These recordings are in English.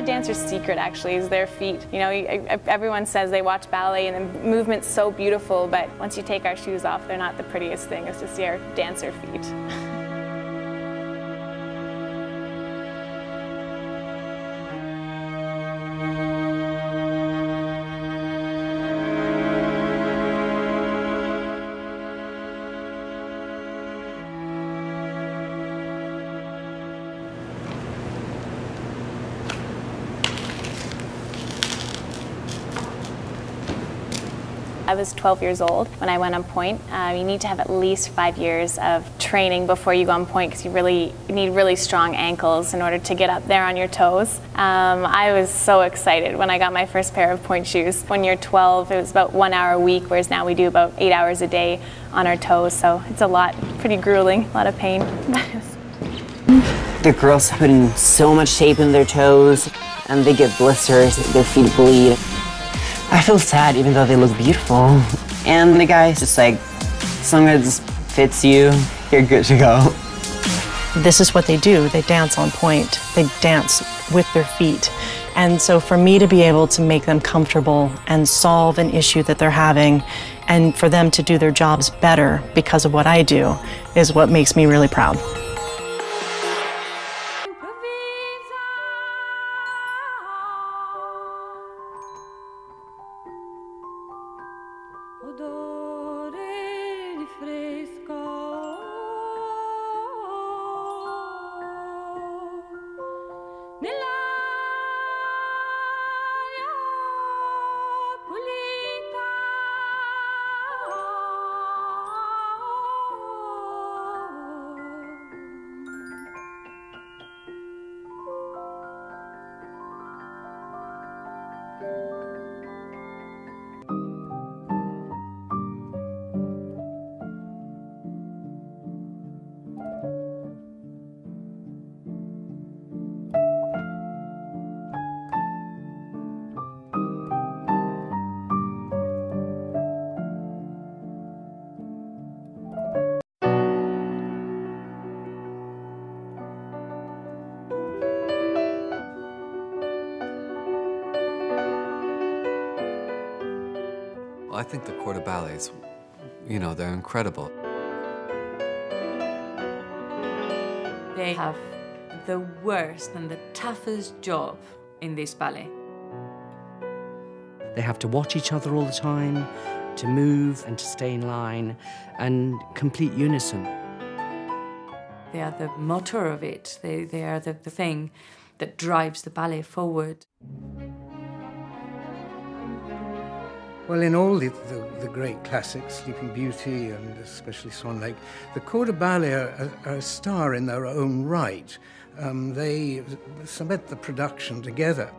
dancer's secret actually is their feet. You know, everyone says they watch ballet and the movement's so beautiful, but once you take our shoes off, they're not the prettiest thing. It's to see our dancer feet. I was 12 years old when I went on point. You need to have at least 5 years of training before you go on point because you need really strong ankles in order to get up there on your toes. I was so excited when I got my first pair of point shoes. When you're 12, it was about 1 hour a week, whereas now we do about 8 hours a day on our toes, so it's a lot, pretty grueling, a lot of pain. The girls put in so much shape in their toes, and they get blisters, their feet bleed. I feel sad even though they look beautiful. And the guy's just like, as long as it fits you, you're good to go. This is what they do. They dance on point. They dance with their feet. And so for me to be able to make them comfortable and solve an issue that they're having and for them to do their jobs better because of what I do is what makes me really proud. I think the corps de ballets, you know, they're incredible. They have the worst and the toughest job in this ballet. They have to watch each other all the time, to move and to stay in line, and complete unison. They are the motor of it. They are the thing that drives the ballet forward. Well, in all the great classics, Sleeping Beauty and especially Swan Lake, the corps de ballet are a star in their own right. They cement the production together.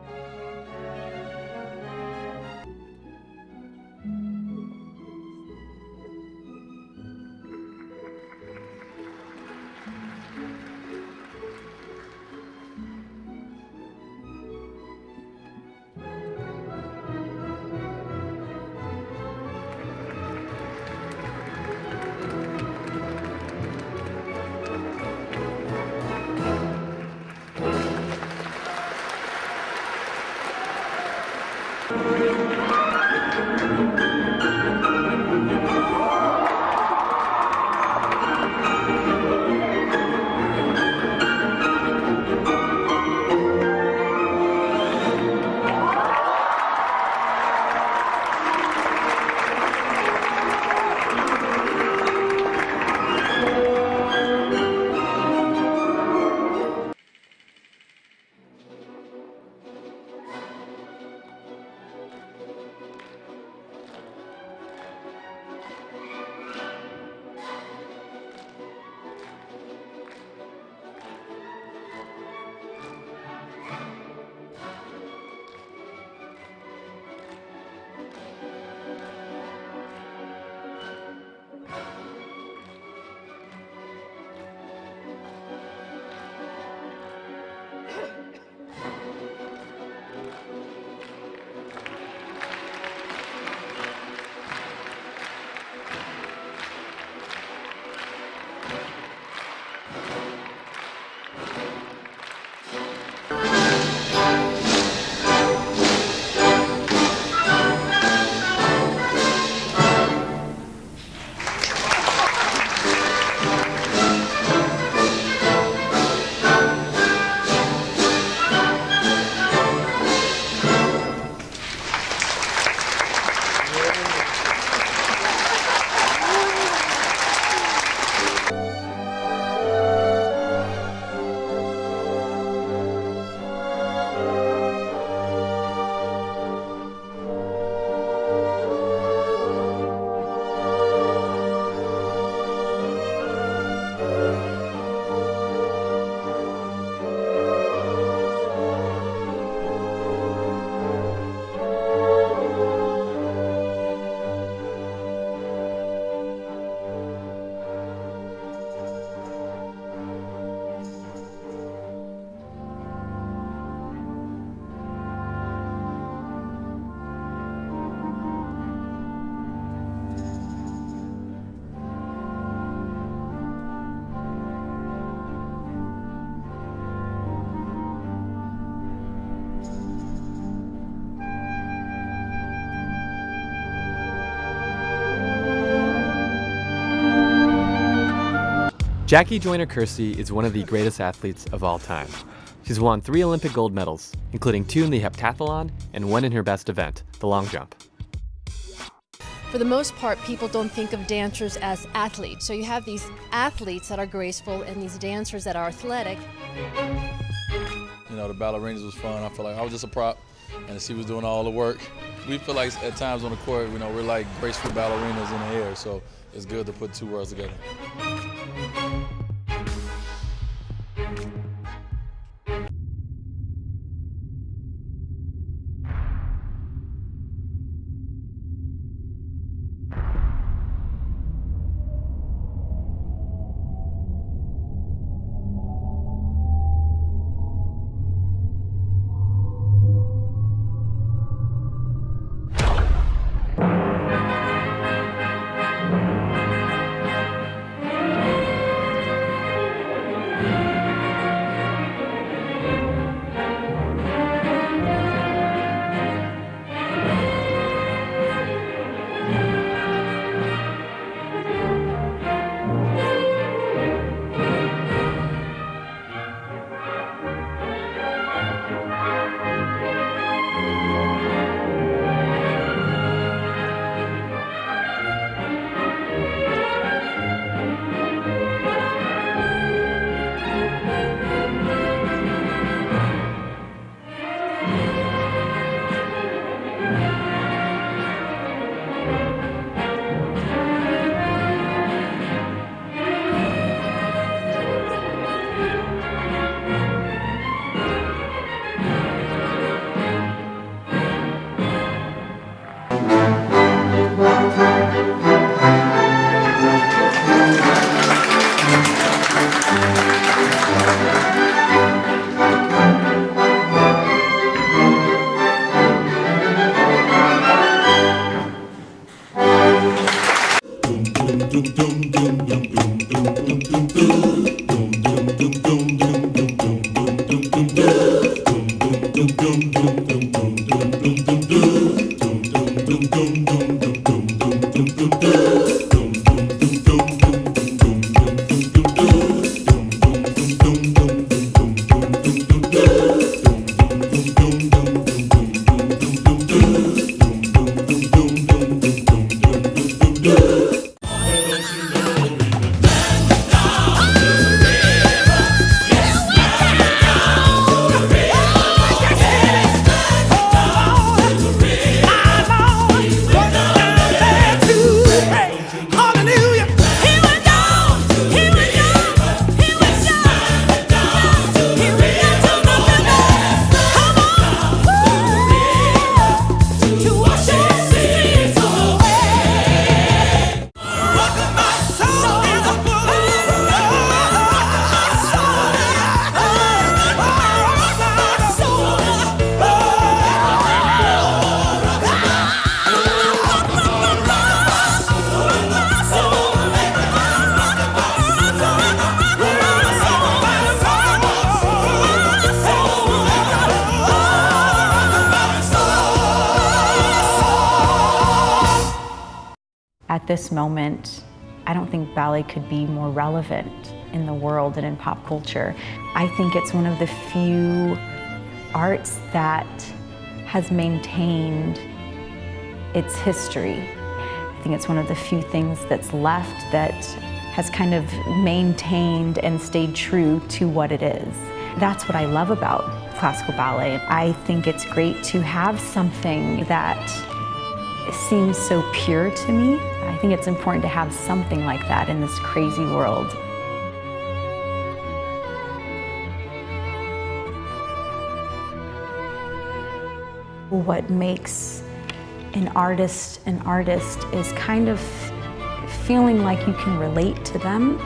Jackie Joyner-Kersee is one of the greatest athletes of all time. She's won 3 Olympic gold medals, including 2 in the heptathlon and 1 in her best event, the long jump. For the most part, people don't think of dancers as athletes. So you have these athletes that are graceful and these dancers that are athletic. You know, the ballerinas was fun. I feel like I was just a prop, and she was doing all the work. We feel like at times on the court, you know, we're like graceful ballerinas in the air, so it's good to put 2 worlds together. At this moment, I don't think ballet could be more relevant in the world and in pop culture. I think it's one of the few arts that has maintained its history. I think it's one of the few things that's left that has kind of maintained and stayed true to what it is. That's what I love about classical ballet. I think it's great to have something that seems so pure to me. I think it's important to have something like that in this crazy world. What makes an artist is kind of feeling like you can relate to them,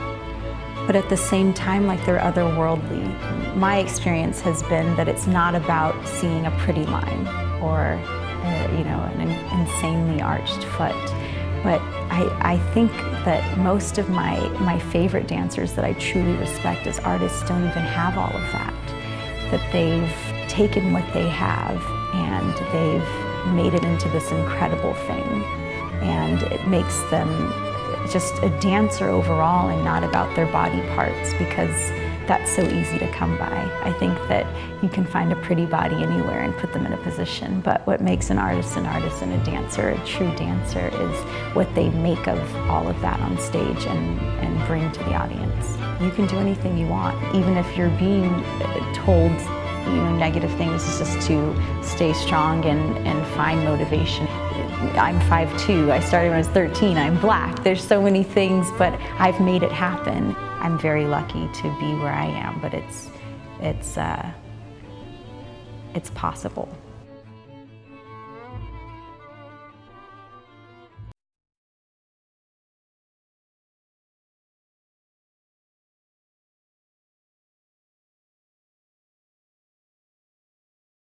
but at the same time like they're otherworldly. My experience has been that it's not about seeing a pretty line or an insanely arched foot. But I think that most of my favorite dancers that I truly respect as artists don't even have all of that. That they've taken what they have and they've made it into this incredible thing. And it makes them just a dancer overall and not about their body parts, because that's so easy to come by. I think that you can find a pretty body anywhere and put them in a position, but what makes an artist and a dancer, a true dancer, is what they make of all of that on stage and bring to the audience. You can do anything you want, even if you're being told negative things, just to stay strong and find motivation. I'm 5'2", I started when I was 13, I'm black. There's so many things, but I've made it happen. I'm very lucky to be where I am, but it's possible.